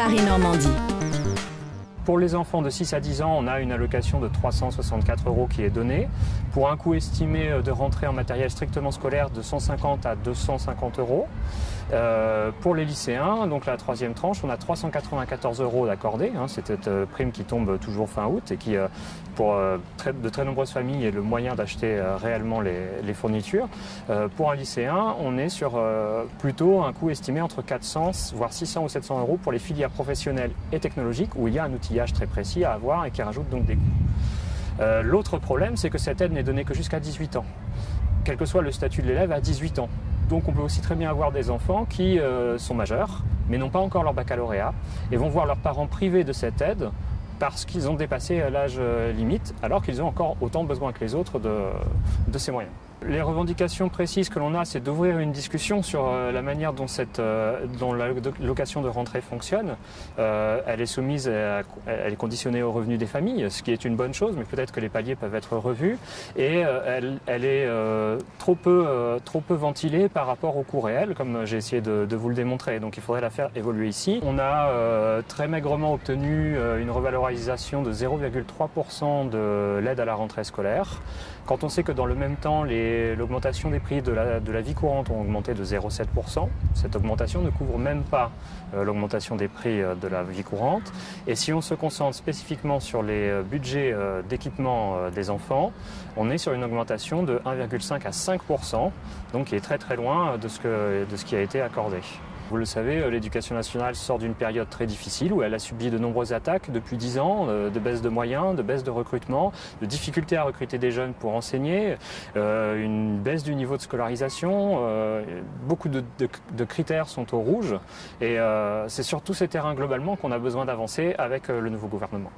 Paris-Normandie. Pour les enfants de 6 à 10 ans, on a une allocation de 364 € qui est donnée, pour un coût estimé de rentrée en matériel strictement scolaire de 150 à 250 €. Pour les lycéens, donc la troisième tranche, on a 394 € d'accordé. C'est cette prime qui tombe toujours fin août et qui, pour de très nombreuses familles, est le moyen d'acheter réellement les fournitures. Pour un lycéen, on est sur plutôt un coût estimé entre 400, voire 600 ou 700 € pour les filières professionnelles et technologiques, où il y a un outillage très précis à avoir et qui rajoute donc des coûts. L'autre problème, c'est que cette aide n'est donnée que jusqu'à 18 ans, quel que soit le statut de l'élève à 18 ans. Donc on peut aussi très bien avoir des enfants qui sont majeurs, mais n'ont pas encore leur baccalauréat, et vont voir leurs parents privés de cette aide parce qu'ils ont dépassé l'âge limite, alors qu'ils ont encore autant besoin que les autres de ces moyens. Les revendications précises que l'on a, c'est d'ouvrir une discussion sur la manière dont la location de rentrée fonctionne. Elle est soumise, elle est conditionnée aux revenus des familles, ce qui est une bonne chose, mais peut-être que les paliers peuvent être revus. Et elle est trop peu ventilée par rapport au coût réel, comme j'ai essayé de vous le démontrer. Donc il faudrait la faire évoluer ici. On a très maigrement obtenu une revalorisation de 0,3% de l'aide à la rentrée scolaire. Quand on sait que dans le même temps, l'augmentation des prix de la vie courante ont augmenté de 0,7%. Cette augmentation ne couvre même pas l'augmentation des prix de la vie courante. Et si on se concentre spécifiquement sur les budgets d'équipement des enfants, on est sur une augmentation de 1,5 à 5%, donc qui est très très loin de ce qui a été accordé. Vous le savez, l'éducation nationale sort d'une période très difficile où elle a subi de nombreuses attaques depuis 10 ans, de baisse de moyens, de baisse de recrutement, de difficultés à recruter des jeunes pour enseigner, une baisse du niveau de scolarisation, beaucoup de critères sont au rouge et c'est sur tous ces terrains globalement qu'on a besoin d'avancer avec le nouveau gouvernement.